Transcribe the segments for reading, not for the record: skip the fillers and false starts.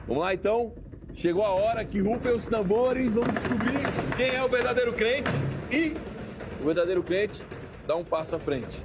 Vamos lá então? Chegou a hora que rufem os tambores, vamos descobrir quem é o verdadeiro crente e o verdadeiro crente dá um passo à frente.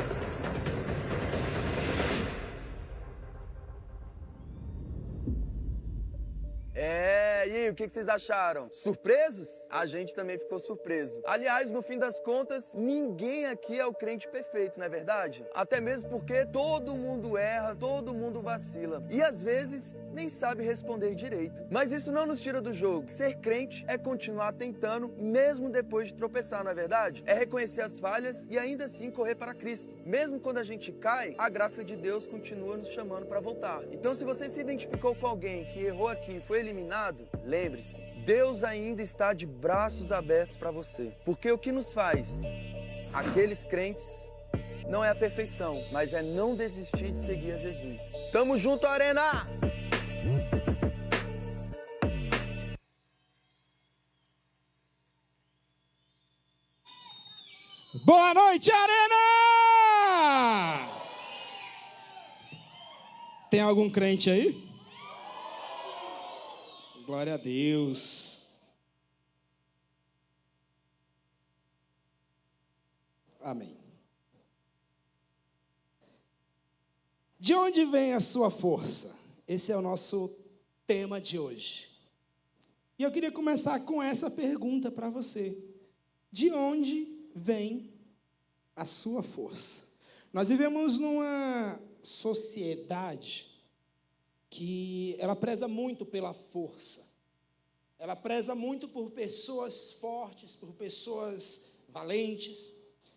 E aí, o que vocês acharam? Surpresos? A gente também ficou surpreso. Aliás, no fim das contas, ninguém aqui é o crente perfeito, não é verdade? Até mesmo porque todo mundo erra, todo mundo vacila. E às vezes, nem sabe responder direito. Mas isso não nos tira do jogo. Ser crente é continuar tentando, mesmo depois de tropeçar, não é verdade? É reconhecer as falhas e ainda assim correr para Cristo. Mesmo quando a gente cai, a graça de Deus continua nos chamando para voltar. Então, se você se identificou com alguém que errou aqui e foi eliminado, lembre-se, Deus ainda está de braços abertos para você. Porque o que nos faz aqueles crentes não é a perfeição, mas é não desistir de seguir a Jesus. Tamo junto, Arena! Boa noite, Arena! Tem algum crente aí? Glória a Deus. Amém. De onde vem a sua força? Esse é o nosso tema de hoje. E eu queria começar com essa pergunta para você. De onde vem a sua força? Nós vivemos numa sociedade que ela preza muito pela força. Ela preza muito por pessoas fortes, por pessoas valentes.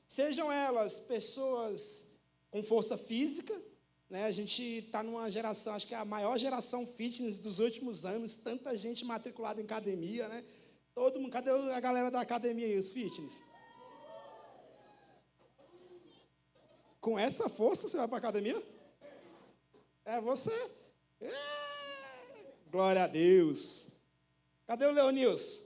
Sejam elas pessoas com força física, né? A gente está numa geração, acho que é a maior geração fitness dos últimos anos, tanta gente matriculada em academia, né? Todo mundo, cadê a galera da academia aí, os fitness? Com essa força você vai para a academia? É você? Glória a Deus. Cadê o Leonilson?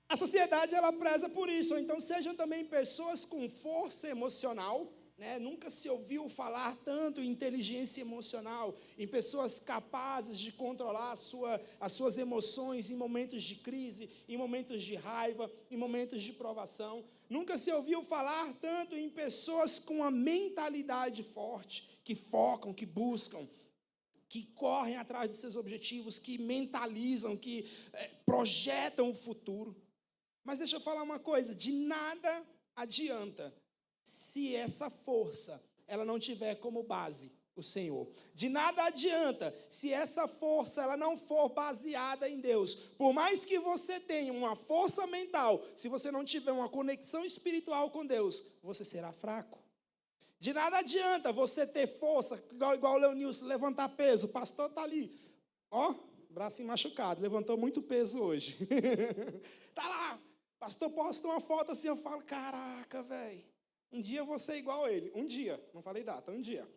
A sociedade, ela preza por isso. Ou então, sejam também pessoas com força emocional, né? Nunca se ouviu falar tanto em inteligência emocional, em pessoas capazes de controlar as suas emoções em momentos de crise, em momentos de raiva, em momentos de provação. Nunca se ouviu falar tanto em pessoas com uma mentalidade forte, que focam, que buscam, que correm atrás dos seus objetivos, que mentalizam, que projetam o futuro. Mas deixa eu falar uma coisa, de nada adianta se essa força ela não tiver como base o Senhor. De nada adianta se essa força ela não for baseada em Deus. Por mais que você tenha uma força mental, se você não tiver uma conexão espiritual com Deus, você será fraco. De nada adianta você ter força, igual o Leonilson, levantar peso. O pastor está ali, ó, bracinho machucado, levantou muito peso hoje. Está lá, pastor posta uma foto assim, eu falo, caraca, velho, um dia eu vou ser igual a ele. Um dia, não falei data, um dia.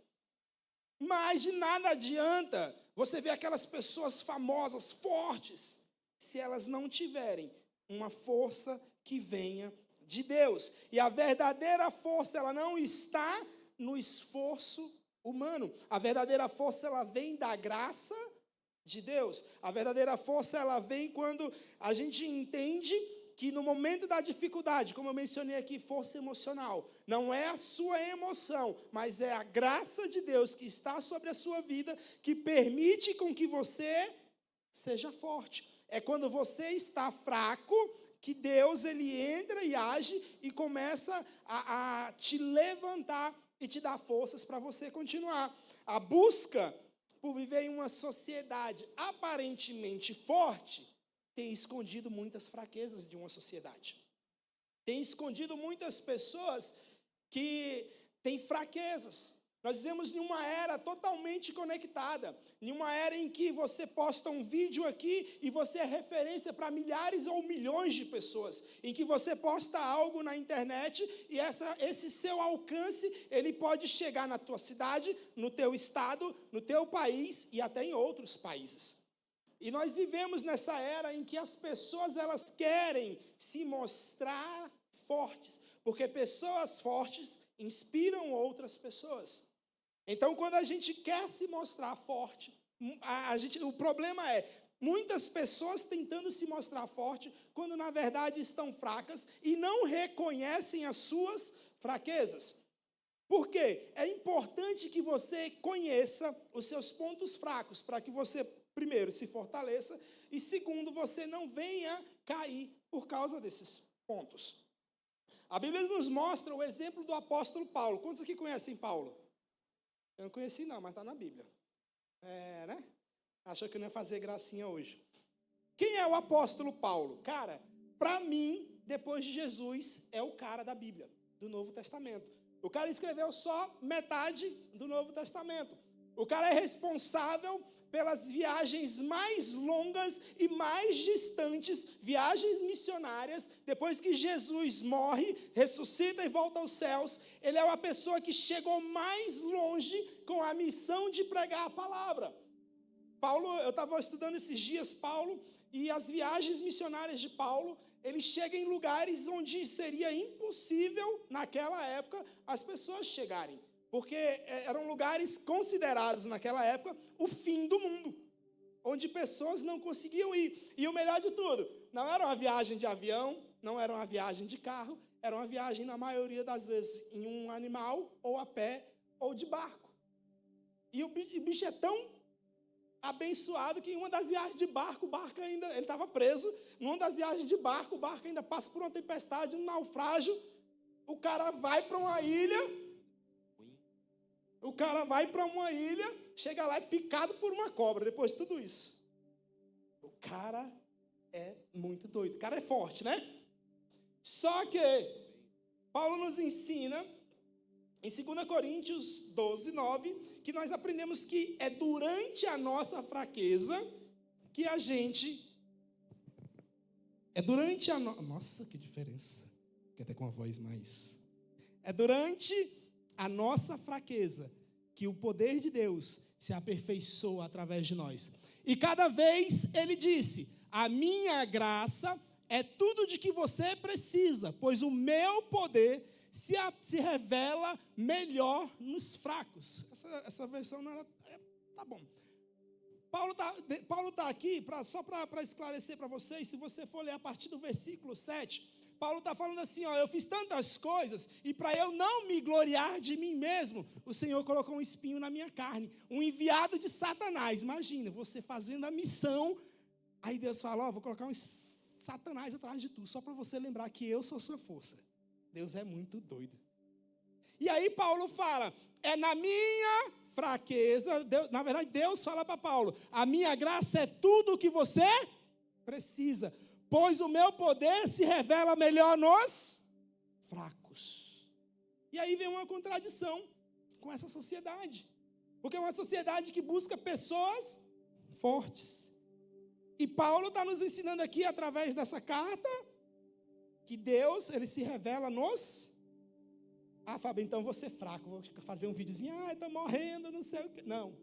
Mas de nada adianta você ver aquelas pessoas famosas, fortes, se elas não tiverem uma força que venha de Deus. E a verdadeira força, ela não está no esforço humano. A verdadeira força, ela vem da graça de Deus. A verdadeira força, ela vem quando a gente entende que no momento da dificuldade, como eu mencionei aqui, força emocional, não é a sua emoção, mas é a graça de Deus que está sobre a sua vida, que permite com que você seja forte. É quando você está fraco, que Deus ele entra e age e começa a te levantar e te dar forças para você continuar. A busca por viver em uma sociedade aparentemente forte tem escondido muitas fraquezas de uma sociedade. Tem escondido muitas pessoas que têm fraquezas. Nós vivemos em uma era totalmente conectada, em uma era em que você posta um vídeo aqui e você é referência para milhares ou milhões de pessoas, em que você posta algo na internet e esse seu alcance, ele pode chegar na tua cidade, no teu estado, no teu país e até em outros países. E nós vivemos nessa era em que as pessoas elas querem se mostrar fortes, porque pessoas fortes inspiram outras pessoas. Então, quando a gente quer se mostrar forte, o problema é muitas pessoas tentando se mostrar forte, quando na verdade estão fracas e não reconhecem as suas fraquezas. Por quê? É importante que você conheça os seus pontos fracos, para que você, primeiro, se fortaleça, e segundo, você não venha cair por causa desses pontos. A Bíblia nos mostra o exemplo do apóstolo Paulo. Quantos aqui conhecem Paulo? Eu não conheci não, mas está na Bíblia. Né? Achou que eu não ia fazer gracinha hoje. Quem é o apóstolo Paulo? Cara, para mim, depois de Jesus, é o cara da Bíblia, do Novo Testamento. O cara escreveu só metade do Novo Testamento. O cara é responsável pelas viagens mais longas e mais distantes, viagens missionárias. Depois que Jesus morre, ressuscita e volta aos céus, ele é uma pessoa que chegou mais longe com a missão de pregar a palavra. Paulo, eu estava estudando esses dias Paulo, e as viagens missionárias de Paulo, ele chega em lugares onde seria impossível, naquela época, as pessoas chegarem. Porque eram lugares considerados, naquela época, o fim do mundo. Onde pessoas não conseguiam ir. E o melhor de tudo, não era uma viagem de avião, não era uma viagem de carro, era uma viagem, na maioria das vezes, em um animal, ou a pé, ou de barco. E o bicho é tão abençoado que em uma das viagens de barco, o barco ainda, ele estava preso, em uma das viagens de barco, o barco ainda passa por uma tempestade, um naufrágio, o cara vai para uma ilha, chega lá e é picado por uma cobra, depois de tudo isso. O cara é muito doido, o cara é forte, né? Só que Paulo nos ensina, em 2 Coríntios 12, 9, que nós aprendemos que é durante a nossa fraqueza que a gente... Nossa, que diferença. Fiquei até com a voz mais... É durante a nossa fraqueza que o poder de Deus se aperfeiçoa através de nós. E cada vez ele disse, a minha graça é tudo de que você precisa, pois o meu poder se revela melhor nos fracos. Essa versão não era... Tá bom. Paulo tá aqui, só para esclarecer para vocês, se você for ler a partir do versículo 7, Paulo está falando assim, ó, eu fiz tantas coisas, e para eu não me gloriar de mim mesmo, o Senhor colocou um espinho na minha carne, um enviado de Satanás. Imagina, você fazendo a missão, aí Deus fala, ó, vou colocar um Satanás atrás de tu, só para você lembrar que eu sou sua força. Deus é muito doido. E aí Paulo fala, é na minha fraqueza, na verdade Deus fala para Paulo, a minha graça é tudo o que você precisa, pois o meu poder se revela melhor nos fracos. E aí vem uma contradição com essa sociedade, porque é uma sociedade que busca pessoas fortes. E Paulo está nos ensinando aqui, através dessa carta, que Deus, ele se revela nos... Ah, Fábio, então vou ser fraco, vou fazer um videozinho, estou morrendo, não sei o quê. Não,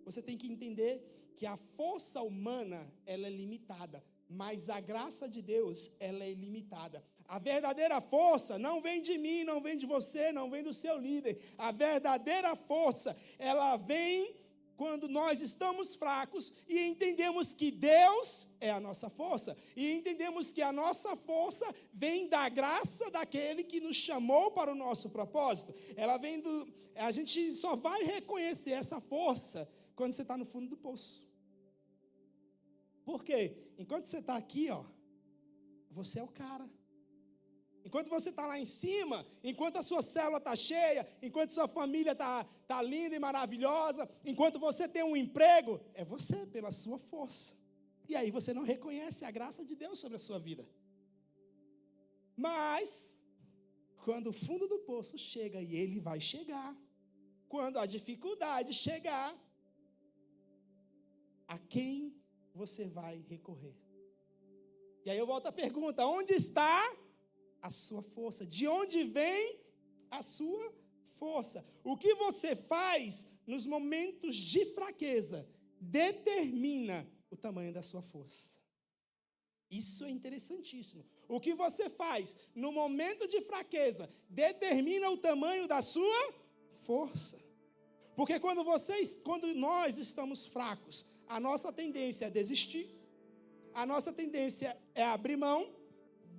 você tem que entender que a força humana, ela é limitada, mas a graça de Deus, ela é ilimitada. A verdadeira força não vem de mim, não vem de você, não vem do seu líder. A verdadeira força, ela vem quando nós estamos fracos e entendemos que Deus é a nossa força. E entendemos que a nossa força vem da graça daquele que nos chamou para o nosso propósito. Ela vem a gente só vai reconhecer essa força quando você está no fundo do poço. Por quê? Enquanto você está aqui, ó, você é o cara. Enquanto você está lá em cima, enquanto a sua célula está cheia, enquanto sua família está linda e maravilhosa, enquanto você tem um emprego, é você, pela sua força. E aí você não reconhece a graça de Deus sobre a sua vida. Mas, quando o fundo do poço chega, e ele vai chegar, quando a dificuldade chegar, a quem você vai recorrer? E aí eu volto à pergunta, onde está a sua força? De onde vem a sua força? O que você faz nos momentos de fraqueza determina o tamanho da sua força. Isso é interessantíssimo. O que você faz no momento de fraqueza determina o tamanho da sua força. Porque quando nós estamos fracos, a nossa tendência é desistir, a nossa tendência é abrir mão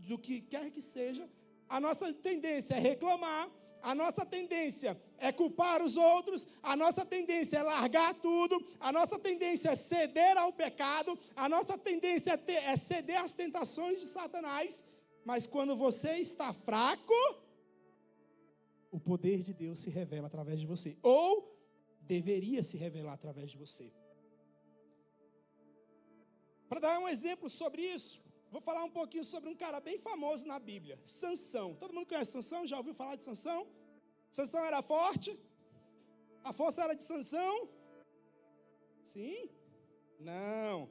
do que quer que seja, a nossa tendência é reclamar, a nossa tendência é culpar os outros, a nossa tendência é largar tudo, a nossa tendência é ceder ao pecado, a nossa tendência é ceder às tentações de Satanás. Mas quando você está fraco, o poder de Deus se revela através de você, ou deveria se revelar através de você. Para dar um exemplo sobre isso, vou falar um pouquinho sobre um cara bem famoso na Bíblia, Sansão. Todo mundo conhece Sansão? Já ouviu falar de Sansão? Sansão era forte? A força era de Sansão? Sim? Não.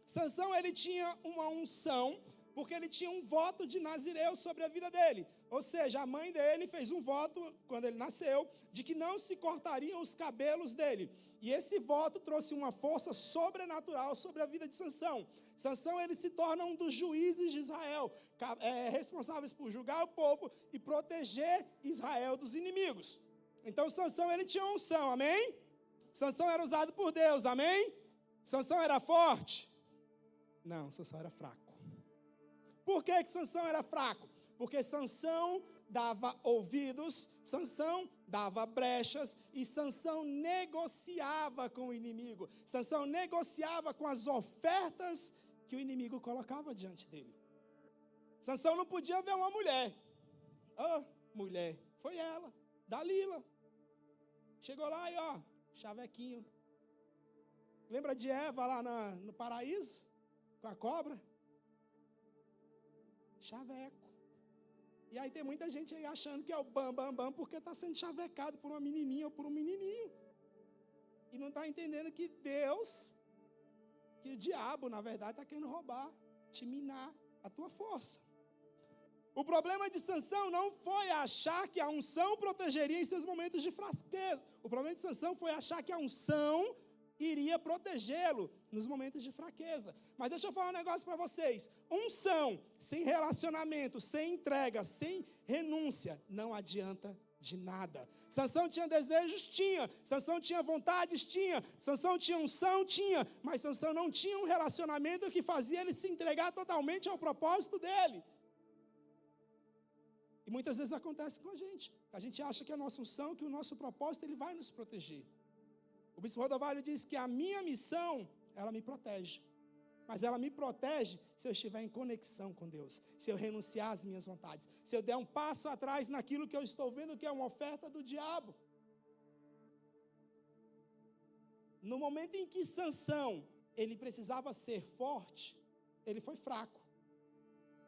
Sansão, ele tinha uma unção, porque ele tinha um voto de Nazireu sobre a vida dele. Ou seja, a mãe dele fez um voto, quando ele nasceu, de que não se cortariam os cabelos dele. E esse voto trouxe uma força sobrenatural sobre a vida de Sansão. Sansão, ele se torna um dos juízes de Israel, responsáveis por julgar o povo e proteger Israel dos inimigos. Então, Sansão, ele tinha unção, amém? Sansão era usado por Deus, amém? Sansão era forte? Não, Sansão era fraco. Por que Sansão era fraco? Porque Sansão dava ouvidos, Sansão dava brechas e Sansão negociava com o inimigo. Sansão negociava com as ofertas que o inimigo colocava diante dele. Sansão não podia ver uma mulher. Mulher, foi ela, Dalila. Chegou lá e chavequinho. Lembra de Eva lá no paraíso? Com a cobra? Chaveco. E aí tem muita gente aí achando que é o bam, porque está sendo chavecado por uma menininha ou por um menininho. E não está entendendo que Deus, que o diabo, na verdade, está querendo roubar, te minar a tua força. O problema de Sansão não foi achar que a unção protegeria em seus momentos de fraqueza. O problema de Sansão foi achar que a unção iria protegê-lo nos momentos de fraqueza. Mas deixa eu falar um negócio para vocês. Unção sem relacionamento, sem entrega, sem renúncia, não adianta de nada. Sansão tinha desejos? Tinha. Sansão tinha vontades? Tinha. Sansão tinha unção? Tinha. Mas Sansão não tinha um relacionamento que fazia ele se entregar totalmente ao propósito dele. E muitas vezes acontece com a gente. A gente acha que a nossa unção, que o nosso propósito, ele vai nos proteger. O bispo Rodovalho diz que a minha missão, ela me protege. Mas ela me protege se eu estiver em conexão com Deus. Se eu renunciar às minhas vontades. Se eu der um passo atrás naquilo que eu estou vendo que é uma oferta do diabo. No momento em que Sansão, ele precisava ser forte, ele foi fraco.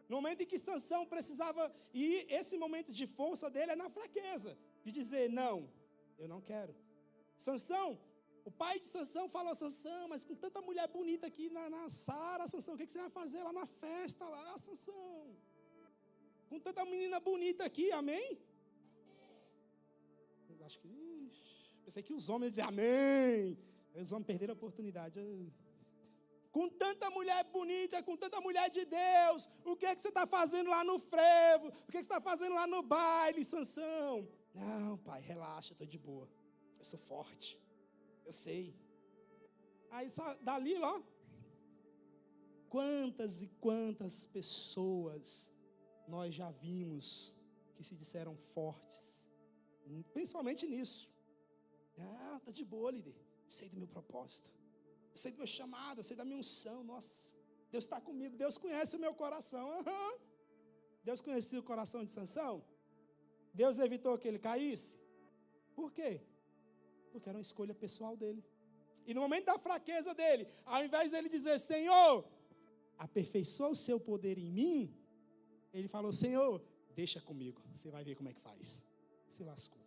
No momento em que Sansão precisava, e esse momento de força dele é na fraqueza. De dizer, não, eu não quero. Sansão, o pai de Sansão falou, Sansão, mas com tanta mulher bonita aqui na Sara, Sansão, o que você vai fazer lá na festa, lá, Sansão? Com tanta menina bonita aqui, amém? Acho que, pensei que os homens iam dizer amém. Os homens perderam a oportunidade. Com tanta mulher bonita, com tanta mulher de Deus, o que você está fazendo lá no frevo? O que você está fazendo lá no baile, Sansão? Não, pai, relaxa, estou de boa. Eu sou forte. Eu sei. Aí, dali, ó. Quantas e quantas pessoas nós já vimos que se disseram fortes. Principalmente nisso. Não, estou de boa, líder. Sei do meu propósito. Eu sei do meu chamado, eu sei da minha unção. Nossa, Deus está comigo. Deus conhece o meu coração. Uhum. Deus conhecia o coração de Sansão? Deus evitou que ele caísse? Por quê? Porque era uma escolha pessoal dele. E no momento da fraqueza dele, ao invés dele dizer, Senhor, aperfeiçoa o seu poder em mim, ele falou, Senhor, deixa comigo, você vai ver como é que faz. Se lascou.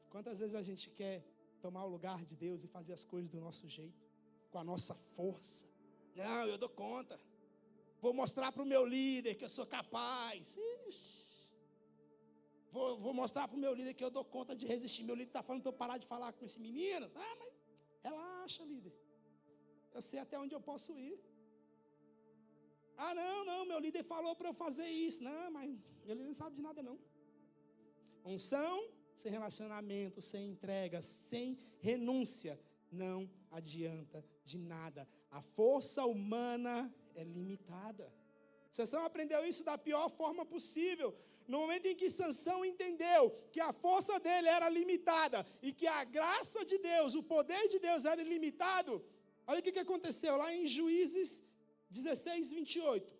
Quantas vezes a gente quer tomar o lugar de Deus e fazer as coisas do nosso jeito, com a nossa força? Não, eu dou conta. Vou mostrar para o meu líder que eu sou capaz. Ixi. Vou mostrar para o meu líder que eu dou conta de resistir. Meu líder está falando para eu parar de falar com esse menino. Ah, mas relaxa, líder. Eu sei até onde eu posso ir. Ah, não, meu líder falou para eu fazer isso. Não, mas meu líder não sabe de nada, não. Unção sem relacionamento, sem entrega, sem renúncia, não adianta de nada. A força humana é limitada. Sansão aprendeu isso da pior forma possível. No momento em que Sansão entendeu que a força dele era limitada e que a graça de Deus, o poder de Deus era ilimitado, olha o que aconteceu lá em Juízes 16, 28.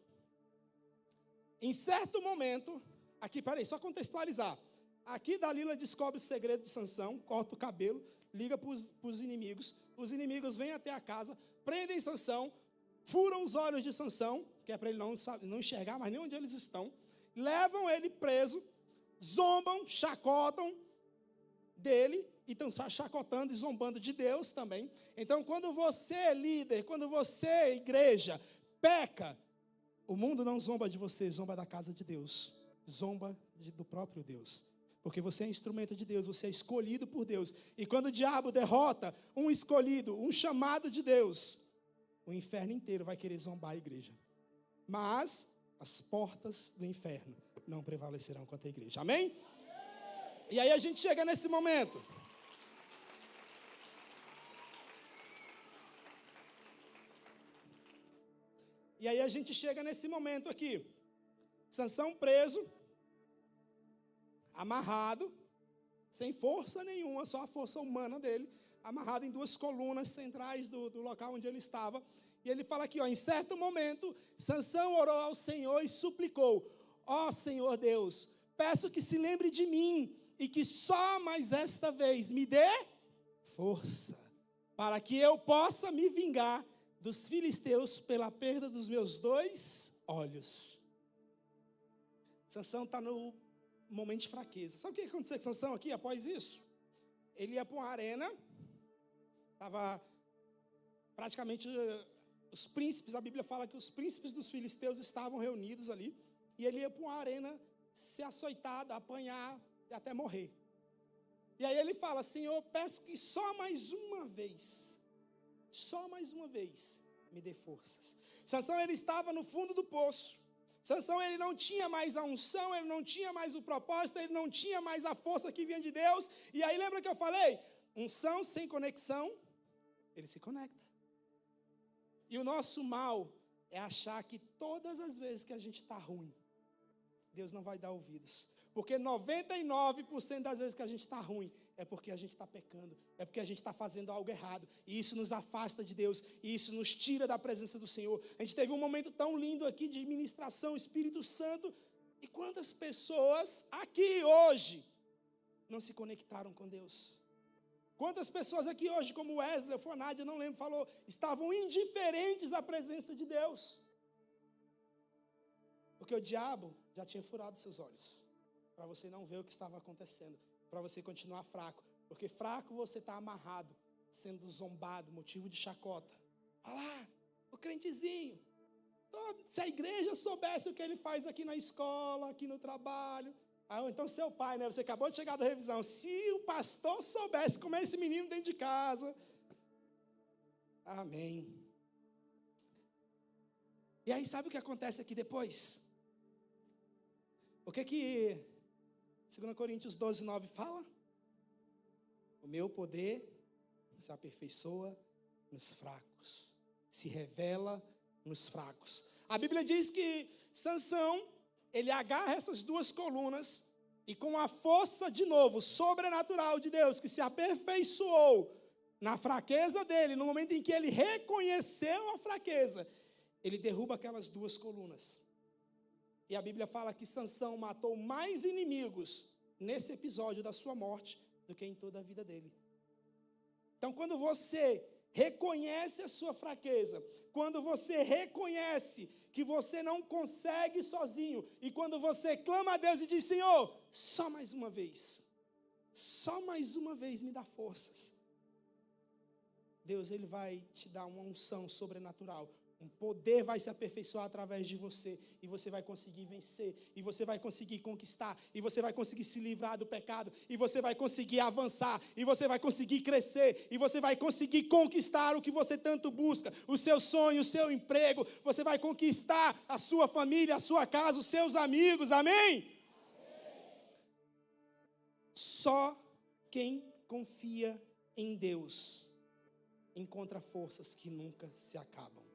Em certo momento, aqui, peraí, só contextualizar. Aqui Dalila descobre o segredo de Sansão, corta o cabelo, liga para os inimigos. Os inimigos vêm até a casa, prendem Sansão, furam os olhos de Sansão, que é para ele não enxergar mais nem onde eles estão, levam ele preso, zombam, chacotam dele, e estão chacotando e zombando de Deus também. Então, quando você é líder, quando você é igreja, peca, o mundo não zomba de você, zomba da casa de Deus, zomba do próprio Deus. Porque você é instrumento de Deus, você é escolhido por Deus. E quando o diabo derrota um escolhido, um chamado de Deus, o inferno inteiro vai querer zombar a igreja. Mas as portas do inferno não prevalecerão contra a igreja. Amém? E aí a gente chega nesse momento. E aí a gente chega nesse momento aqui. Sansão preso, amarrado, sem força nenhuma, só a força humana dele, amarrado em duas colunas centrais do local onde ele estava. E ele fala aqui, ó, em certo momento, Sansão orou ao Senhor e suplicou: ó Senhor Deus, peço que se lembre de mim e que só mais esta vez me dê força, para que eu possa me vingar dos filisteus pela perda dos meus 2 olhos. Sansão está no momento de fraqueza. Sabe o que aconteceu com Sansão aqui após isso? Ele ia para uma arena, estava praticamente os príncipes, a Bíblia fala que os príncipes dos filisteus estavam reunidos ali, e ele ia para uma arena ser açoitado, apanhar e até morrer. E aí ele fala: Senhor, peço que só mais uma vez, me dê forças. Sansão, ele estava no fundo do poço. Sansão, ele não tinha mais a unção, ele não tinha mais o propósito, ele não tinha mais a força que vinha de Deus. E aí lembra que eu falei? Unção sem conexão, ele se conecta. E o nosso mal é achar que todas as vezes que a gente está ruim, Deus não vai dar ouvidos. Porque 99% das vezes que a gente está ruim é porque a gente está pecando, é porque a gente está fazendo algo errado. E isso nos afasta de Deus, e isso nos tira da presença do Senhor. A gente teve um momento tão lindo aqui de ministração, Espírito Santo. E quantas pessoas aqui hoje não se conectaram com Deus? Quantas pessoas aqui hoje, como Wesley, ou Nádia, não lembro, falou, estavam indiferentes à presença de Deus? Porque o diabo já tinha furado seus olhos, para você não ver o que estava acontecendo, para você continuar fraco. Porque fraco você está amarrado, sendo zombado, motivo de chacota. Olha lá, o crentezinho. Se a igreja soubesse o que ele faz aqui na escola, aqui no trabalho. Então seu pai, né? Você acabou de chegar da revisão. Se o pastor soubesse como é esse menino dentro de casa. Amém. E aí sabe o que acontece aqui depois? O que 2 Coríntios 12, 9 fala? O meu poder se aperfeiçoa nos fracos, se revela nos fracos. A Bíblia diz que Sansão, ele agarra essas duas colunas e com a força, de novo, sobrenatural de Deus, que se aperfeiçoou na fraqueza dele, no momento em que ele reconheceu a fraqueza, ele derruba aquelas duas colunas. E a Bíblia fala que Sansão matou mais inimigos nesse episódio da sua morte do que em toda a vida dele. Então, quando você reconhece a sua fraqueza, quando você reconhece que você não consegue sozinho, e quando você clama a Deus e diz: Senhor, só mais uma vez me dá forças. Deus, Ele vai te dar uma unção sobrenatural. Um poder vai se aperfeiçoar através de você, e você vai conseguir vencer, e você vai conseguir conquistar, e você vai conseguir se livrar do pecado, e você vai conseguir avançar, e você vai conseguir crescer, e você vai conseguir conquistar o que você tanto busca, o seu sonho, o seu emprego, você vai conquistar a sua família, a sua casa, os seus amigos, amém? Só quem confia em Deus encontra forças que nunca se acabam.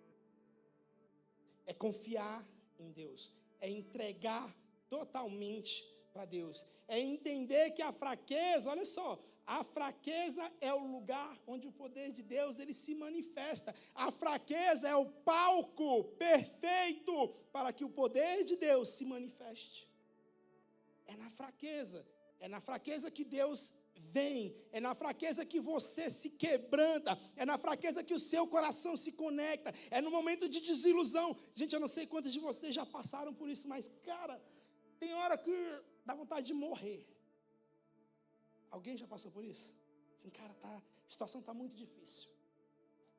É confiar em Deus, é entregar totalmente para Deus, é entender que a fraqueza, olha só, a fraqueza é o lugar onde o poder de Deus ele se manifesta. A fraqueza é o palco perfeito para que o poder de Deus se manifeste. É na fraqueza que Deus vem, é na fraqueza que você se quebranta, é na fraqueza que o seu coração se conecta, é no momento de desilusão. Gente, eu não sei quantos de vocês já passaram por isso, mas, cara, tem hora que dá vontade de morrer. Alguém já passou por isso? Assim, cara, a situação está muito difícil,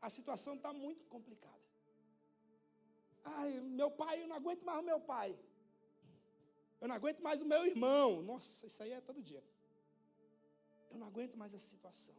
a situação está muito complicada. Ai, meu pai, eu não aguento mais o meu pai, eu não aguento mais o meu irmão. Nossa, isso aí é todo dia. Eu não aguento mais essa situação.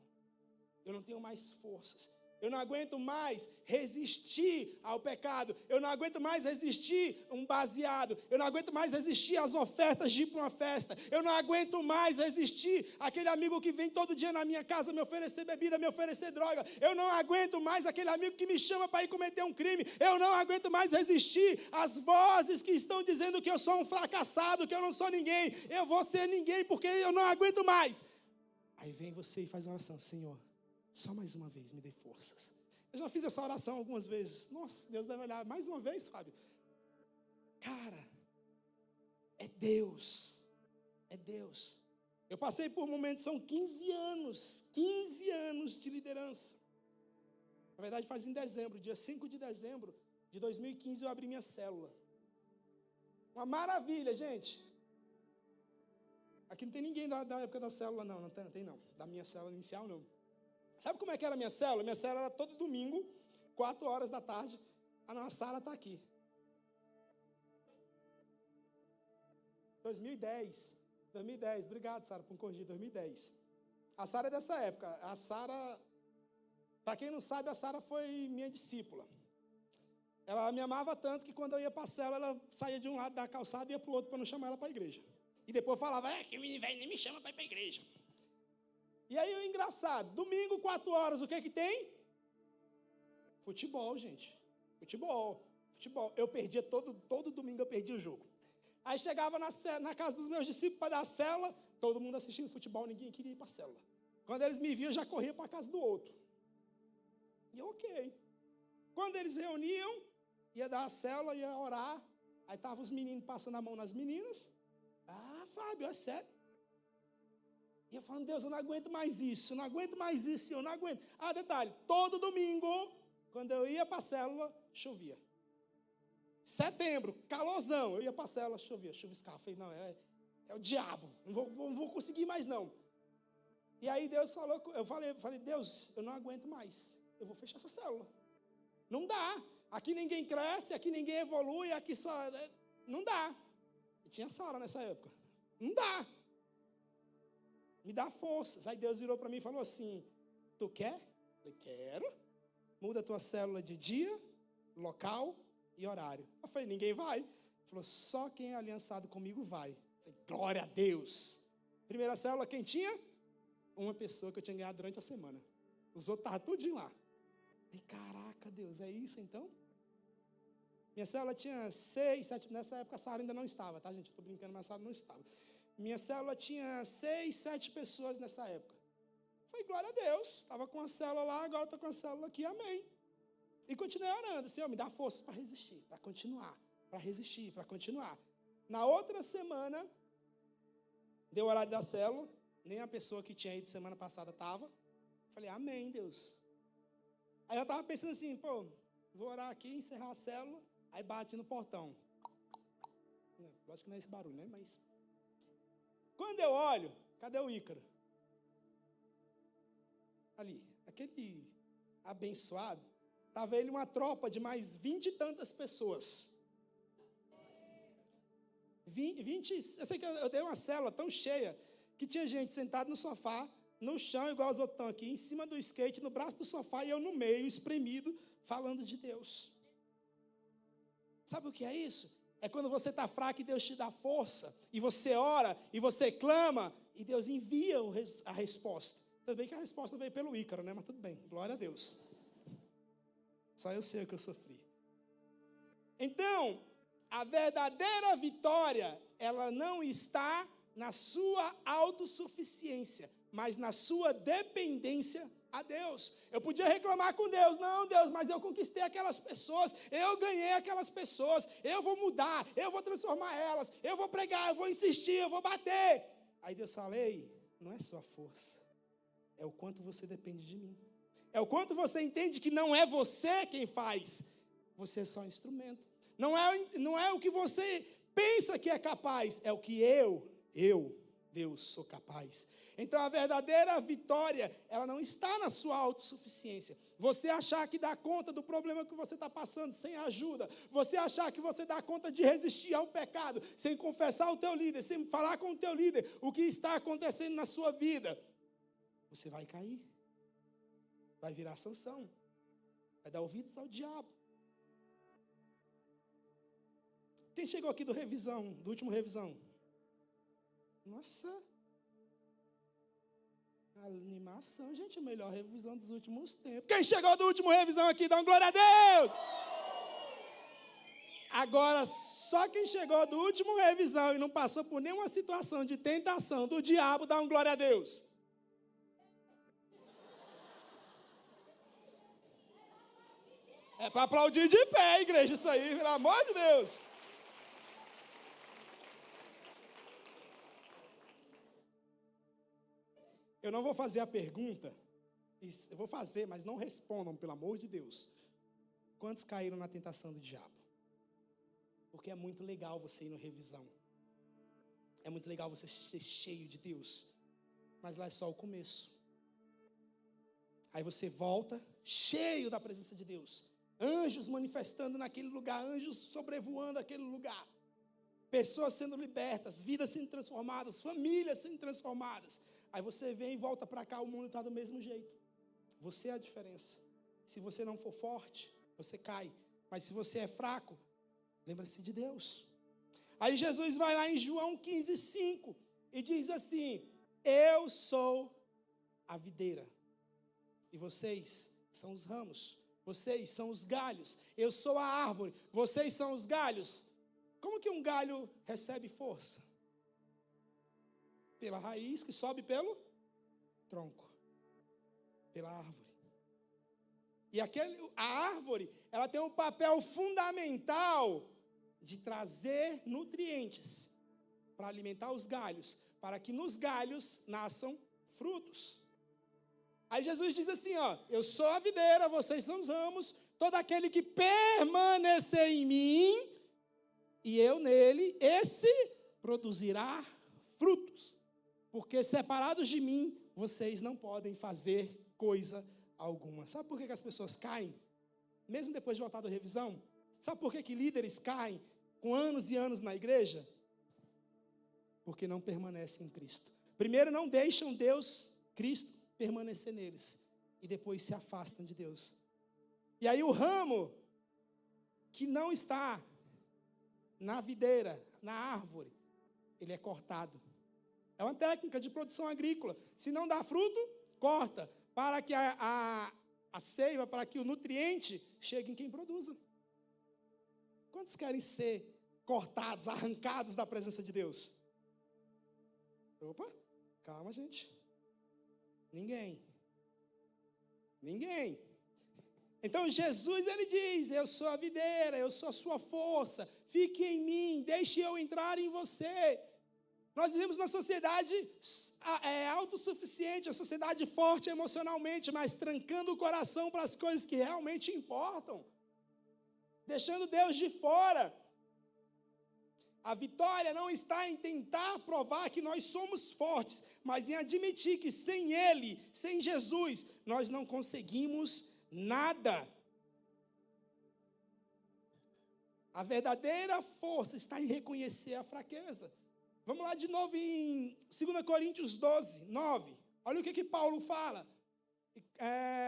Eu não tenho mais forças. Eu não aguento mais resistir ao pecado. Eu não aguento mais resistir um baseado. Eu não aguento mais resistir às ofertas de ir para uma festa. Eu não aguento mais resistir àquele amigo que vem todo dia na minha casa me oferecer bebida, me oferecer droga. Eu não aguento mais aquele amigo que me chama para ir cometer um crime. Eu não aguento mais resistir às vozes que estão dizendo que eu sou um fracassado, que eu não sou ninguém. Eu vou ser ninguém porque eu não aguento mais. Aí vem você e faz uma oração: Senhor, só mais uma vez me dê forças. Eu já fiz essa oração algumas vezes. Nossa, Deus deve olhar mais uma vez, Fábio. Cara, é Deus. É Deus. Eu passei por momentos, são 15 anos de liderança. Na verdade, faz em dezembro, dia 5 de dezembro de 2015, eu abri minha célula. Uma maravilha, gente. Aqui não tem ninguém da época da célula, não tem não. Da minha célula inicial, não. Sabe como é que era a minha célula? Minha célula era todo domingo, 4 horas da tarde. A nossa Sara está aqui. 2010, obrigado, Sara, por me corrigir, 2010. A Sara é dessa época. A Sara, para quem não sabe, a Sara foi minha discípula. Ela me amava tanto que quando eu ia para a célula, ela saía de um lado da calçada e ia para o outro para não chamar ela para a igreja. E depois falava, que o menino velho nem me chama para ir para a igreja. E aí, o engraçado, domingo, 4 horas, o que é que tem? Futebol, gente. Futebol. Eu perdia, todo domingo eu perdia o jogo. Aí chegava na casa dos meus discípulos para dar a célula, todo mundo assistindo futebol, ninguém queria ir para a célula. Quando eles me viam, eu já corria para a casa do outro. E eu, ok. Quando eles reuniam, ia dar a célula, ia orar, aí estavam os meninos passando a mão nas meninas. Ah, Fábio, é sério. E eu falando, Deus, eu não aguento mais isso, eu não aguento mais isso, eu não aguento. Ah, detalhe, todo domingo, quando eu ia para a célula, chovia. Setembro, calorzão, eu ia para a célula, chovia, chuviscava. Eu falei, não, é o diabo, não vou conseguir mais não. E aí Deus falou, eu falei, Deus, eu não aguento mais, eu vou fechar essa célula. Não dá, aqui ninguém cresce, aqui ninguém evolui, aqui só, não dá. E tinha Sara nessa época, não dá. Me dá forças. Aí Deus virou para mim e falou assim, tu quer? Eu falei, quero. Muda a tua célula de dia, local e horário. Eu falei, ninguém vai. Ele falou, só quem é aliançado comigo vai. Eu falei, glória a Deus. Primeira célula, quem tinha? Uma pessoa que eu tinha ganhado durante a semana. Os outros estavam tudinho lá. Eu falei, caraca, Deus, é isso então? Minha célula tinha 6, 7, nessa época a Sara ainda não estava, tá, gente? Estou brincando, mas a Sara não estava. Minha célula tinha 6, 7 pessoas nessa época. Falei, glória a Deus, estava com a célula lá, agora estou com a célula aqui, amém. E continuei orando, Senhor, me dá força para resistir, para continuar, para resistir, para continuar. Na outra semana, deu o horário da célula, nem a pessoa que tinha ido semana passada estava. Falei, amém, Deus. Aí eu estava pensando assim, vou orar aqui, encerrar a célula, aí bate no portão. Lógico que não é esse barulho, né, mas... Quando eu olho, cadê o Ícaro? Ali, aquele abençoado, estava ele uma tropa de mais 20 e tantas pessoas. 20, eu sei que eu dei uma célula tão cheia, que tinha gente sentada no sofá, no chão, igual os outros estão aqui, em cima do skate, no braço do sofá, e eu no meio, espremido, falando de Deus. Sabe o que é isso? É quando você está fraco e Deus te dá força, e você ora, e você clama, E Deus envia a resposta. Tudo bem que a resposta veio pelo Ícaro, né? Mas tudo bem, glória a Deus. Só eu sei o que eu sofri. Então, a verdadeira vitória, ela não está na sua autossuficiência, mas na sua dependência a Deus. Eu podia reclamar com Deus, não, Deus, mas eu conquistei aquelas pessoas, eu ganhei aquelas pessoas, eu vou mudar, eu vou transformar elas, eu vou pregar, eu vou insistir, eu vou bater. Aí Deus fala, ei, não é sua força, é o quanto você depende de mim. É o quanto você entende que não é você quem faz, você é só um instrumento. Não é o que você pensa que é capaz, é o que eu, Deus, sou capaz. Então, a verdadeira vitória, ela não está na sua autossuficiência. Você achar que dá conta do problema que você está passando sem ajuda. Você achar que você dá conta de resistir ao pecado, sem confessar ao teu líder, sem falar com o teu líder o que está acontecendo na sua vida. Você vai cair. Vai virar Sansão. Vai dar ouvidos ao diabo. Quem chegou aqui do último revisão? Nossa, animação, gente, a melhor revisão dos últimos tempos. Quem chegou do último revisão aqui, dá uma glória a Deus! Agora, só quem chegou do último revisão e não passou por nenhuma situação de tentação do diabo, dá uma glória a Deus. É para aplaudir de pé, igreja, isso aí, pelo amor de Deus. Eu não vou fazer a pergunta, eu vou fazer, mas não respondam, pelo amor de Deus. Quantos caíram na tentação do diabo? Porque é muito legal você ir no revisão. É muito legal você ser cheio de Deus. Mas lá é só o começo. Aí você volta cheio da presença de Deus. Anjos manifestando naquele lugar, anjos sobrevoando aquele lugar. Pessoas sendo libertas, vidas sendo transformadas, famílias sendo transformadas. Aí você vem e volta para cá, o mundo está do mesmo jeito. Você é a diferença. Se você não for forte, você cai. Mas se você é fraco, lembra-se de Deus. Aí Jesus vai lá em João 15:5 e diz assim: eu sou a videira e vocês são os ramos. Vocês são os galhos. Eu sou a árvore. Vocês são os galhos. Como que um galho recebe força? Pela raiz que sobe pelo tronco. Pela árvore. E a árvore, ela tem um papel fundamental de trazer nutrientes para alimentar os galhos, para que nos galhos nasçam frutos. Aí Jesus diz assim, ó, eu sou a videira, vocês são os ramos, todo aquele que permanecer em mim e eu nele, esse produzirá frutos. Porque separados de mim, vocês não podem fazer coisa alguma. Sabe por que as pessoas caem? Mesmo depois de voltar da revisão? Sabe por que líderes caem com anos e anos na igreja? Porque não permanecem em Cristo. Primeiro, não deixam Deus, Cristo, permanecer neles. E depois se afastam de Deus. E aí o ramo que não está na videira, na árvore, ele é cortado. É uma técnica de produção agrícola. Se não dá fruto, corta. Para que a seiva, para que o nutriente chegue em quem produza. Quantos querem ser cortados, arrancados da presença de Deus? Opa, calma, gente. Ninguém. Então Jesus, ele diz, eu sou a videira, eu sou a sua força, fique em mim, deixe eu entrar em você. Nós vivemos numa sociedade autossuficiente, uma sociedade forte emocionalmente, mas trancando o coração para as coisas que realmente importam. Deixando Deus de fora. A vitória não está em tentar provar que nós somos fortes, mas em admitir que sem Ele, sem Jesus, nós não conseguimos nada. A verdadeira força está em reconhecer a fraqueza. Vamos lá de novo em 2 Coríntios 12, 9. Olha o que Paulo fala.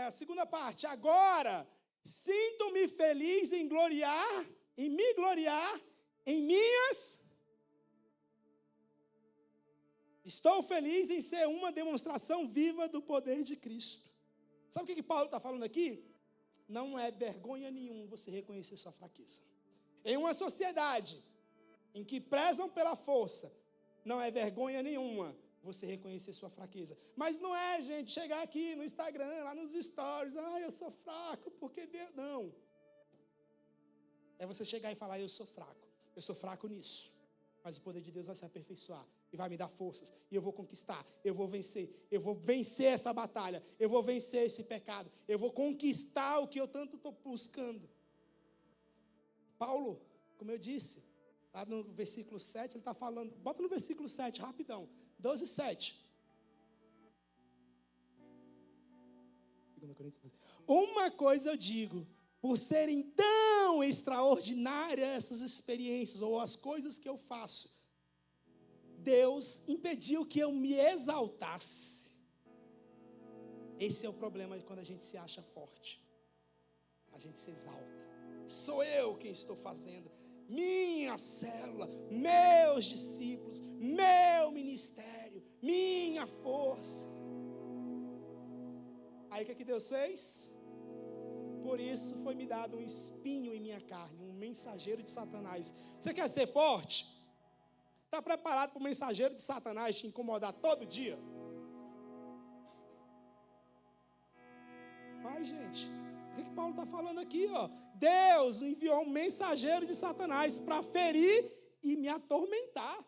A segunda parte. Agora, sinto-me feliz em me gloriar em minhas. Estou feliz em ser uma demonstração viva do poder de Cristo. Sabe o que Paulo está falando aqui? Não é vergonha nenhuma você reconhecer sua fraqueza. Em uma sociedade em que prezam pela força, não é vergonha nenhuma você reconhecer sua fraqueza. Mas não é, gente, chegar aqui no Instagram, lá nos stories, eu sou fraco, porque Deus... Não. É você chegar e falar, eu sou fraco nisso. Mas o poder de Deus vai se aperfeiçoar e vai me dar forças, e eu vou conquistar, eu vou vencer essa batalha, eu vou vencer esse pecado, eu vou conquistar o que eu tanto estou buscando. Paulo, como eu disse, lá no versículo 7, ele está falando, bota no versículo 7, rapidão, 12:7. Uma coisa eu digo, por serem tão extraordinárias essas experiências, ou as coisas que eu faço, Deus impediu que eu me exaltasse. Esse é o problema de quando a gente se acha forte. A gente se exalta. Sou eu quem estou fazendo. Minha célula, meus discípulos, meu ministério, minha força. Aí o que Deus fez? Por isso foi me dado um espinho em minha carne, um mensageiro de Satanás. Você quer ser forte? Está preparado para o mensageiro de Satanás te incomodar todo dia? Mas, gente, o que Paulo está falando aqui? Deus enviou um mensageiro de Satanás para ferir e me atormentar.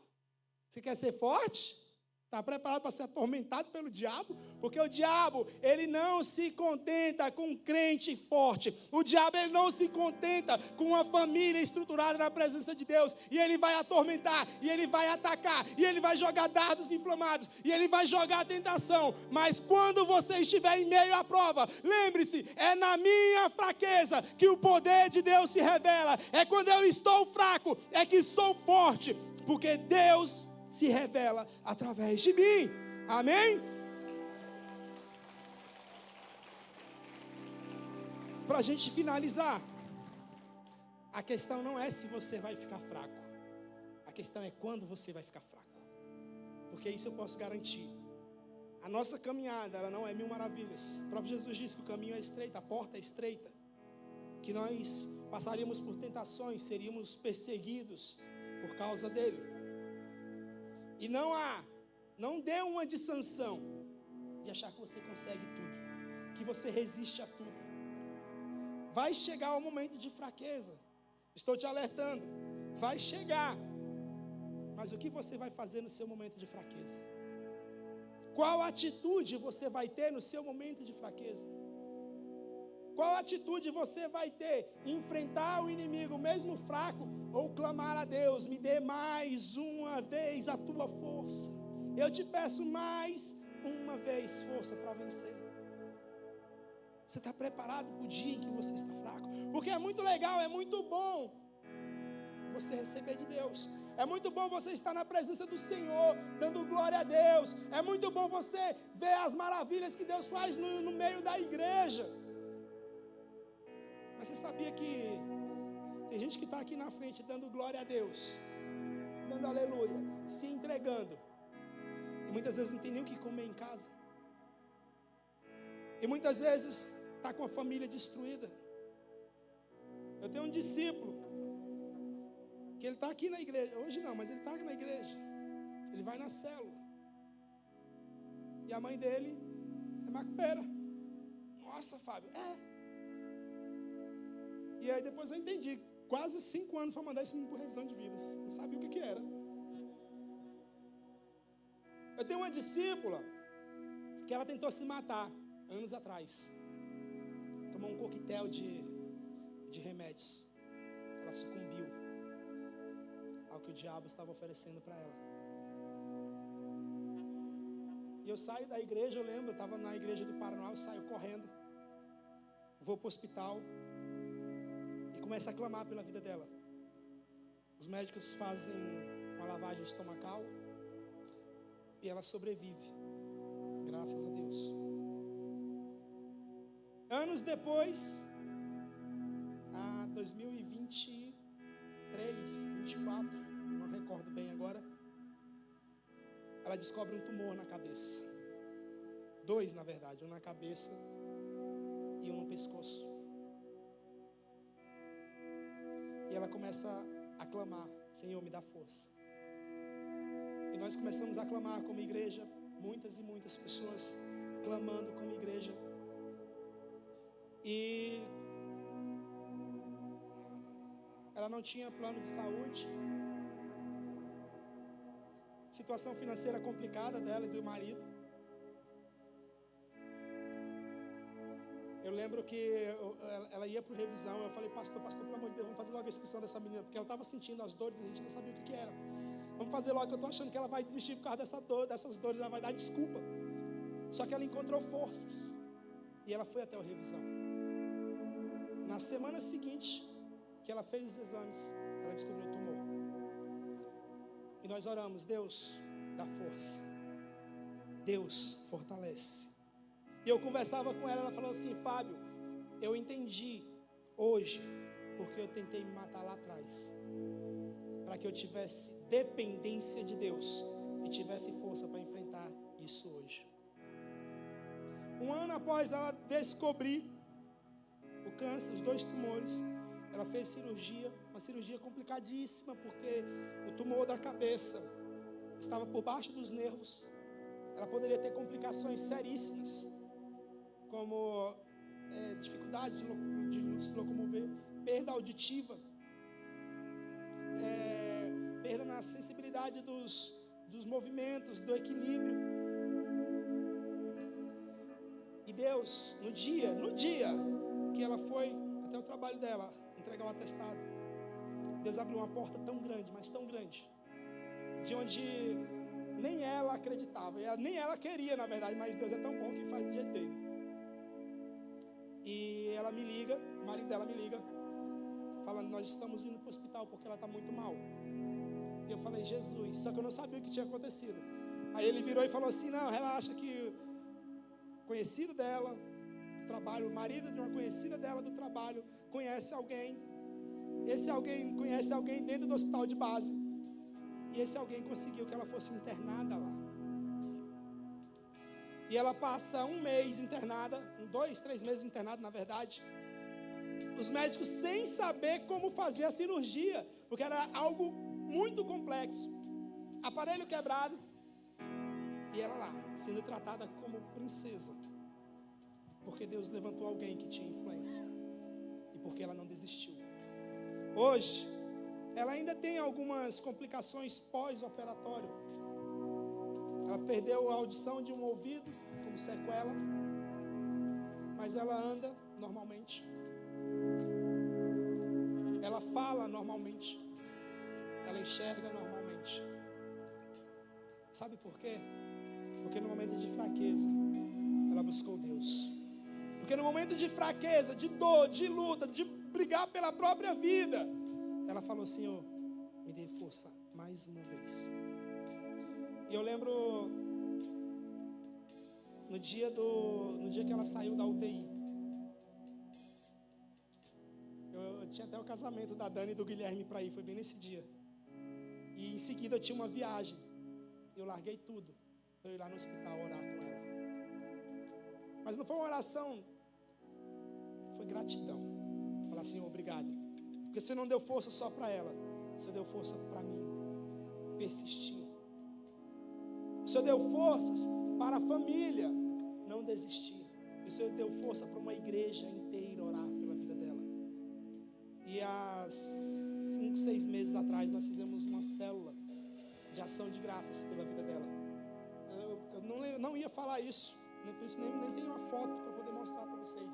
Você quer ser forte? Está preparado para ser atormentado pelo diabo? Porque o diabo, ele não se contenta com um crente forte. O diabo, ele não se contenta com uma família estruturada na presença de Deus. E ele vai atormentar, e ele vai atacar, e ele vai jogar dardos inflamados, e ele vai jogar tentação. Mas quando você estiver em meio à prova, lembre-se, é na minha fraqueza que o poder de Deus se revela. É quando eu estou fraco, é que sou forte. Porque Deus se revela através de mim. Amém? Para a gente finalizar, a questão não é se você vai ficar fraco. A questão é quando você vai ficar fraco. Porque isso eu posso garantir. A nossa caminhada, ela não é mil maravilhas. O próprio Jesus disse que o caminho é estreito, a porta é estreita. Que nós passaríamos por tentações, seríamos perseguidos por causa dele. E não dê uma de sanção de achar que você consegue tudo, que você resiste a tudo. Vai chegar o momento de fraqueza. Estou te alertando. Vai chegar. Mas o que você vai fazer no seu momento de fraqueza? Qual atitude você vai ter no seu momento de fraqueza? Qual atitude você vai ter? Enfrentar o inimigo mesmo fraco ou clamar a Deus, me dê mais uma vez a tua força. Eu te peço mais uma vez força para vencer. Você está preparado para o dia em que você está fraco? Porque é muito legal, é muito bom você receber de Deus. É muito bom você estar na presença do Senhor, dando glória a Deus. É muito bom você ver as maravilhas que Deus faz no meio da igreja. Mas você sabia que tem gente que está aqui na frente dando glória a Deus, dando aleluia, se entregando, e muitas vezes não tem nem o que comer em casa, e muitas vezes está com a família destruída. Eu tenho um discípulo que ele está aqui na igreja, hoje não, mas ele está na igreja, ele vai na célula, e a mãe dele é macumbeira. Nossa, Fábio, E aí depois eu entendi, quase 5 anos para mandar esse menino por revisão de vidas, não sabia o que era. Eu tenho uma discípula que ela tentou se matar anos atrás. Tomou um coquetel de remédios. Ela sucumbiu ao que o diabo estava oferecendo para ela. E eu saio da igreja, eu lembro, eu estava na igreja do Paraná, eu saio correndo, vou para o hospital e começo a clamar pela vida dela. Os médicos fazem uma lavagem estomacal e ela sobrevive, graças a Deus. Anos depois, 2023, 24, não recordo bem agora, ela descobre um tumor na cabeça. 2, na verdade, um na cabeça e um no pescoço. E ela começa a clamar: Senhor, me dá força. E nós começamos a clamar como igreja, muitas e muitas pessoas clamando como igreja. E ela não tinha plano de saúde. Situação financeira complicada dela e do marido. Eu lembro que ela ia para revisão. Eu falei: pastor, pelo amor de Deus, vamos fazer logo a inscrição dessa menina, porque ela estava sentindo as dores e a gente não sabia o que era. Vamos fazer logo, que eu estou achando que ela vai desistir por causa dessas dores, ela vai dar desculpa. Só que ela encontrou forças e ela foi até a revisão. Na semana seguinte que ela fez os exames, ela descobriu o tumor. E nós oramos: Deus, dá força, Deus, fortalece. E eu conversava com ela falou assim: Fábio, eu entendi hoje porque eu tentei me matar lá atrás, para que eu tivesse dependência de Deus e tivesse força para enfrentar isso hoje. Um ano após ela descobrir o câncer, os 2 tumores, ela fez cirurgia, uma cirurgia complicadíssima, porque o tumor da cabeça estava por baixo dos nervos. Ela poderia ter complicações seríssimas, como dificuldade de se locomover, perda auditiva, perda na sensibilidade dos movimentos, do equilíbrio. E Deus, no dia que ela foi até o trabalho dela entregar o atestado, Deus abriu uma porta tão grande, mas tão grande, de onde nem ela acreditava, nem ela queria, na verdade, mas Deus é tão bom que faz do jeito dele. E ela me liga, o marido dela me liga, falando: nós estamos indo para o hospital porque ela está muito mal. E eu falei: Jesus, só que eu não sabia o que tinha acontecido. Aí ele virou e falou assim: não, relaxa, que conhecido dela do trabalho, o marido de uma conhecida dela do trabalho, conhece alguém. Esse alguém conhece alguém dentro do hospital de base. E esse alguém conseguiu que ela fosse internada lá. E ela passa 1 mês internada, 2, 3 meses internada, na verdade. Os médicos sem saber como fazer a cirurgia, porque era algo muito complexo. Aparelho quebrado. E ela lá, sendo tratada como princesa. Porque Deus levantou alguém que tinha influência. E porque ela não desistiu. Hoje, ela ainda tem algumas complicações pós-operatório. Ela perdeu a audição de um ouvido, como sequela. Mas ela anda normalmente. Ela fala normalmente. Ela enxerga normalmente. Sabe por quê? Porque no momento de fraqueza, ela buscou Deus. Porque no momento de fraqueza, de dor, de luta, de brigar pela própria vida, ela falou: Senhor, me dê força mais uma vez. E eu lembro no dia que ela saiu da UTI. Eu tinha até o casamento da Dani e do Guilherme para ir, foi bem nesse dia. E em seguida eu tinha uma viagem. Eu larguei tudo para ir lá no hospital orar com ela. Mas não foi uma oração, foi gratidão. Falar: Senhor, obrigado. Porque você não deu força só para ela, você deu força para mim. Persistir. Você deu forças para a família não desistir. E você deu força para uma igreja inteira orar pela vida dela. E há 5, 6 meses atrás nós fizemos uma célula de ação de graças pela vida dela. Eu não ia falar isso, por isso nem tenho uma foto para poder mostrar para vocês.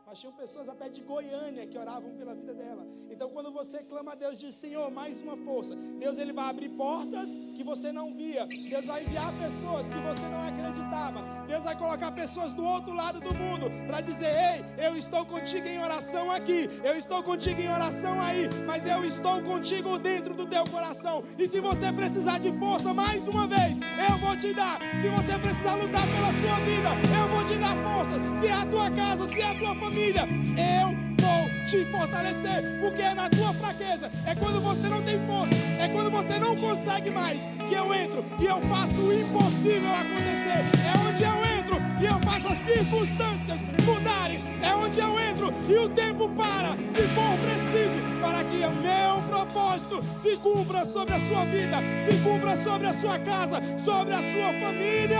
Mas tinham pessoas até de Goiânia que oravam pela vida dela. Então quando você clama a Deus, diz: Senhor, mais uma força. Deus, Ele vai abrir portas que você não via. Deus vai enviar pessoas que você não acreditava. Deus vai colocar pessoas do outro lado do mundo para dizer: ei, eu estou contigo em oração aqui, eu estou contigo em oração aí, mas eu estou contigo dentro do teu coração. E se você precisar de força mais uma vez, eu vou te dar. Se você precisar lutar pela sua vida, eu vou te dar força. Se é a tua casa, se é a tua família, eu vou te fortalecer, porque é na tua fraqueza, é quando você não tem força, é quando você não consegue mais, que eu entro e eu faço o impossível acontecer. É onde eu entro e eu faço as circunstâncias mudarem. É onde eu entro e o tempo para, se for preciso, para que o meu propósito se cumpra sobre a sua vida, se cumpra sobre a sua casa, sobre a sua família.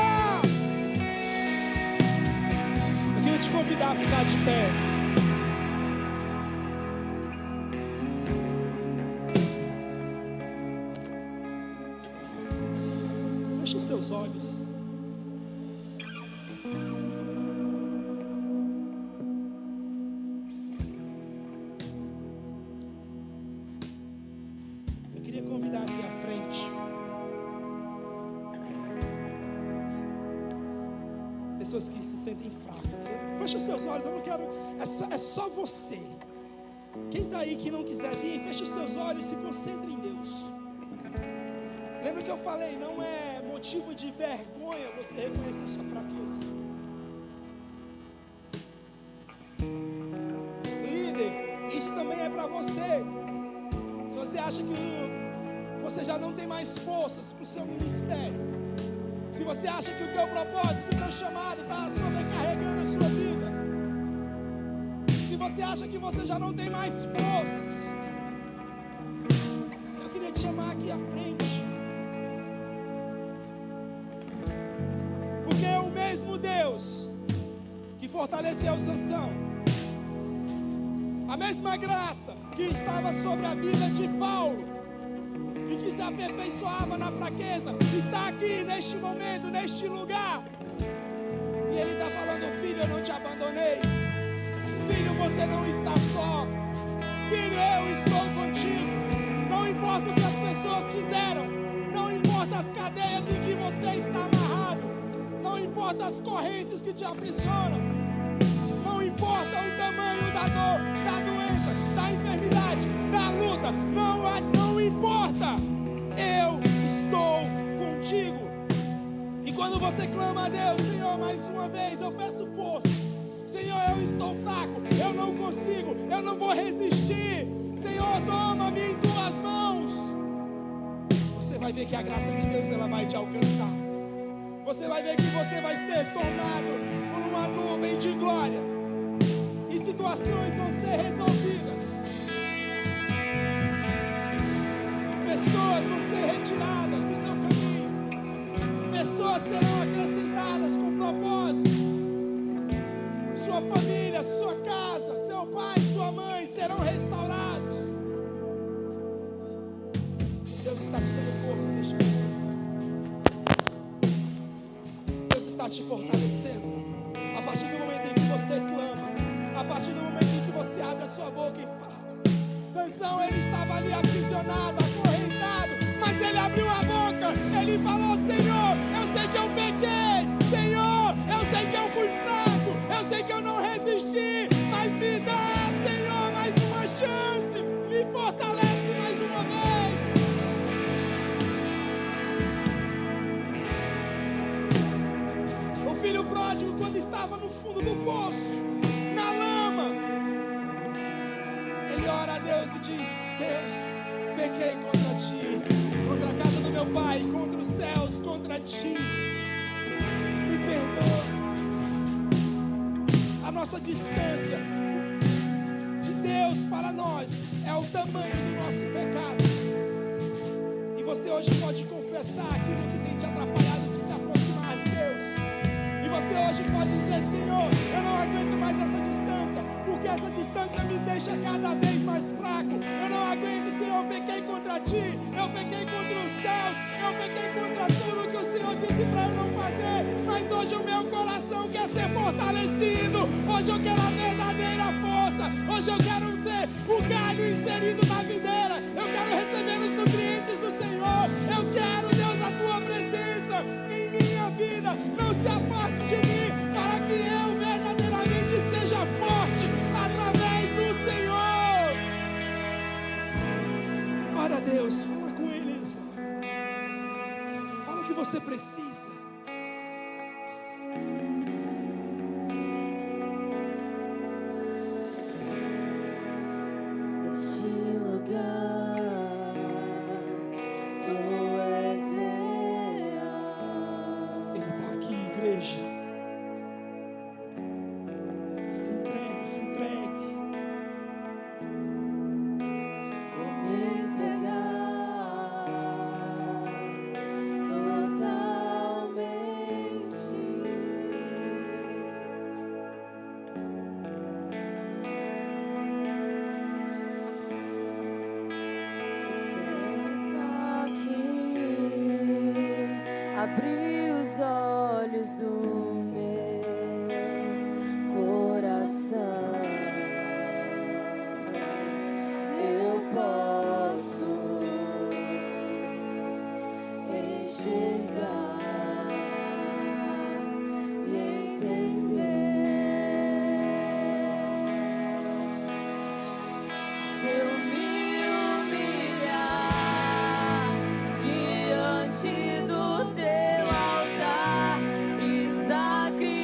Eu queria te convidar a ficar de pé. Feche os seus olhos. Eu queria convidar aqui à frente pessoas que se sentem fracas. Feche os seus olhos, eu não quero. É só você. Quem está aí que não quiser vir, feche os seus olhos e se concentre em Deus. Lembra que eu falei, não é motivo de vergonha você reconhecer sua fraqueza. Líder, isso também é para você. Se você acha que você já não tem mais forças para o seu ministério, se você acha que o teu propósito, o teu chamado está sobrecarregando a sua vida, se você acha que você já não tem mais forças, eu queria te chamar aqui à frente. Porque é o mesmo Deus que fortaleceu Sansão, a mesma graça que estava sobre a vida de Paulo e que se aperfeiçoava na fraqueza, está aqui neste momento, neste lugar. E Ele está falando: filho, eu não te abandonei. Filho, você não está só. Filho, eu estou contigo. Não importa o que as pessoas fizeram, não importa as cadeias em que você está amarrado, não importa as correntes que te aprisionam, não importa o tamanho da dor, da doença, da enfermidade, da luta, não importa, eu estou contigo. E quando você clama a Deus: Senhor, mais uma vez eu peço força, Senhor, eu estou fraco, eu não consigo, eu não vou resistir, Senhor, toma-me em tuas mãos, você vai ver que a graça de Deus, ela vai te alcançar. Você vai ver que você vai ser tomado por uma nuvem de glória e situações vão ser resolvidas, e pessoas vão ser retiradas do seu caminho, pessoas serão acrescentadas com propósito. Sua família, sua casa, seu pai, sua mãe serão restaurados. Deus está te dando força neste momento. Deus está te fortalecendo. A partir do momento em que você clama, a partir do momento em que você abre a sua boca e fala. Sansão, ele estava ali aprisionado, acorrentado, mas ele abriu a boca, ele falou: Senhor, eu sei que eu pequei, Senhor, eu sei que eu fui fraco, eu sei que eu não resisti, mas me dá, Senhor, mais uma chance, me fortalece mais uma vez. O filho pródigo, quando estava no fundo do poço, na lama, ele ora a Deus e diz: Deus, pequei contra ti, contra a casa do meu pai, contra os céus, contra ti, me perdoa. A nossa distância de Deus para nós é o tamanho do nosso pecado. E você hoje pode confessar aquilo que tem te atrapalhado de se aproximar de Deus. E você hoje pode dizer: Senhor, eu não aguento mais essa distância, porque essa distância me deixa cada vez mais fraco. Eu não aguento, Senhor, eu pequei contra ti, eu pequei contra os céus, eu pequei contra tudo que o Senhor disse para eu não fazer. Mas hoje o meu coração quer ser fortalecido, hoje eu quero a verdadeira força, hoje eu quero ser o galho inserido na videira, eu quero receber os nutrientes do Senhor, eu quero, Deus, a tua presença em minha vida. Não se aparte de mim, para que eu verdadeiramente seja forte através do Senhor. Ora a Deus, fala com Ele, fala o que você precisa. Neste lugar, Tu és abri os olhos do meu coração. Eu posso enxergar e entender. Se eu me humilhar diante do teu altar e sacrificar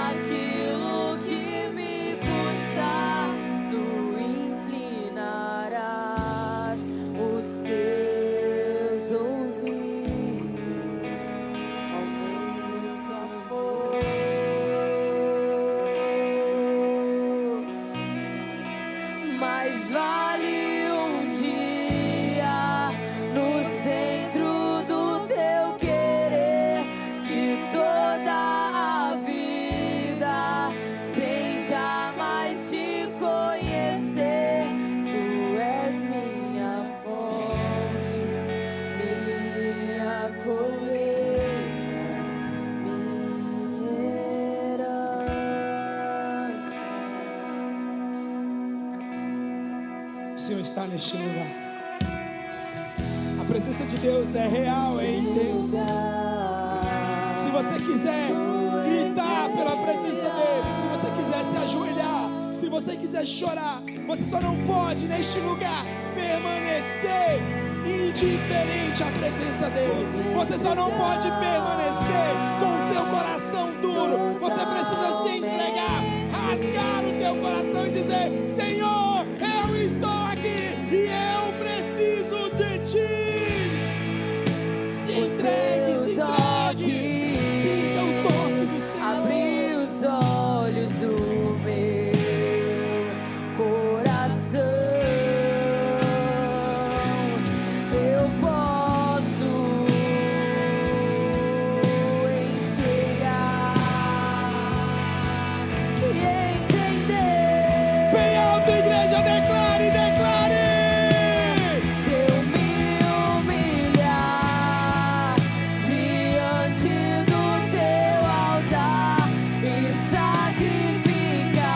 aquilo que me custar, tu inclinarás os teus ouvidos ao meu clamor. Mais vale um dia no centro do teu querer que toda a vida sem jamais te conhecer. Tu és minha fonte, minha colheita, minha herança. O Senhor está neste lugar. A presença de Deus é real, é intensa. Se você quiser gritar pela presença dele, se você quiser se ajoelhar, se você quiser chorar, você só não pode neste lugar permanecer indiferente à presença dele. Você só não pode permanecer com o seu coração duro. Você precisa se entregar, rasgar o teu coração e dizer: Senhor, eu estou aqui e eu preciso de ti. Se entregue, se entregue. Sinta o toque do Senhor. Abri os olhos do meu coração. Eu posso enxergar e entender. Bem alto, igreja, declare, declare. Se eu me humilhar diante do teu altar e sacrificar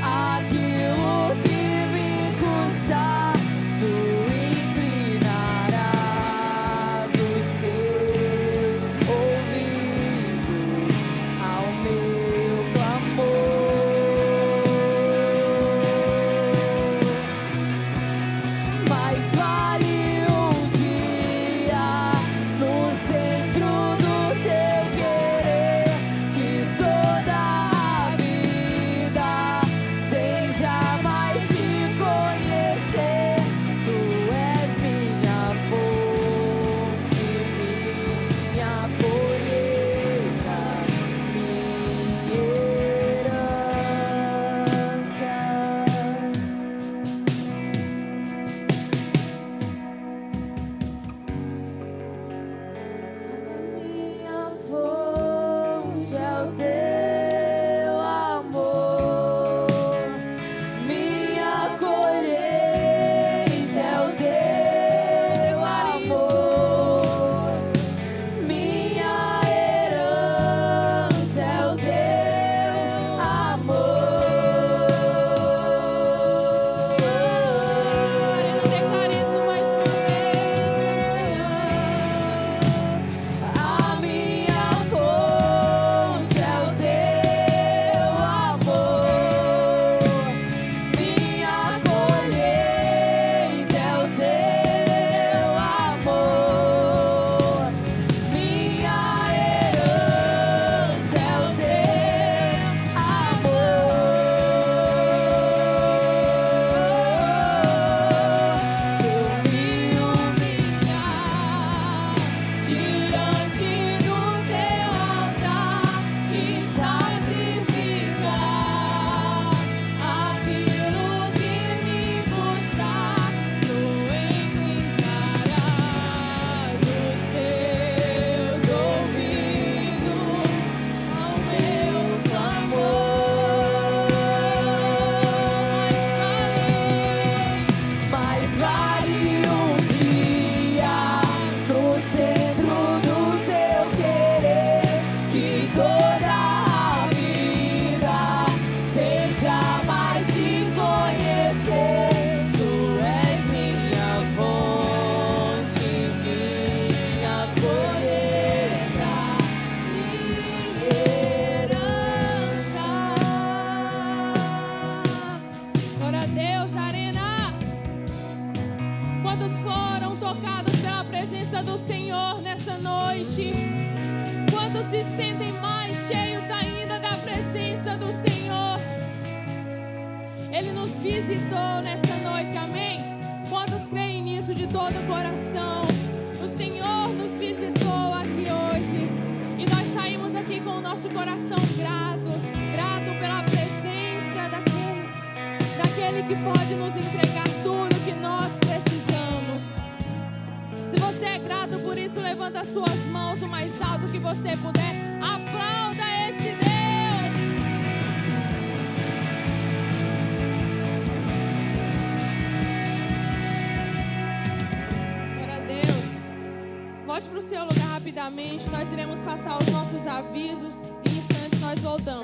aquilo que me custar, tu inclinarás os teus ouvidos ao meu clamor. Mais vale um dia no centro do teu querer que toda a vida sem jamais te conhecer. Tu és minha fonte, minha colheita, minha herança. Minha fonte é o teu amor, minha colheita é o teu amor, minha herança é o teu amor. Eu declaro isso mais uma vez. A minha fonte é o visitou nessa noite, amém? Quantos creem nisso de todo o coração? O Senhor nos visitou aqui hoje e nós saímos aqui com o nosso coração grato pela presença daquele que pode nos entregar tudo que nós precisamos. Se você é grato por isso, levanta as suas mãos o mais alto que você puder. Aplauda esse Deus. Glória a Deus. Volte para o seu lugar rapidamente. Nós iremos passar os nossos avisos e em instantes nós voltamos.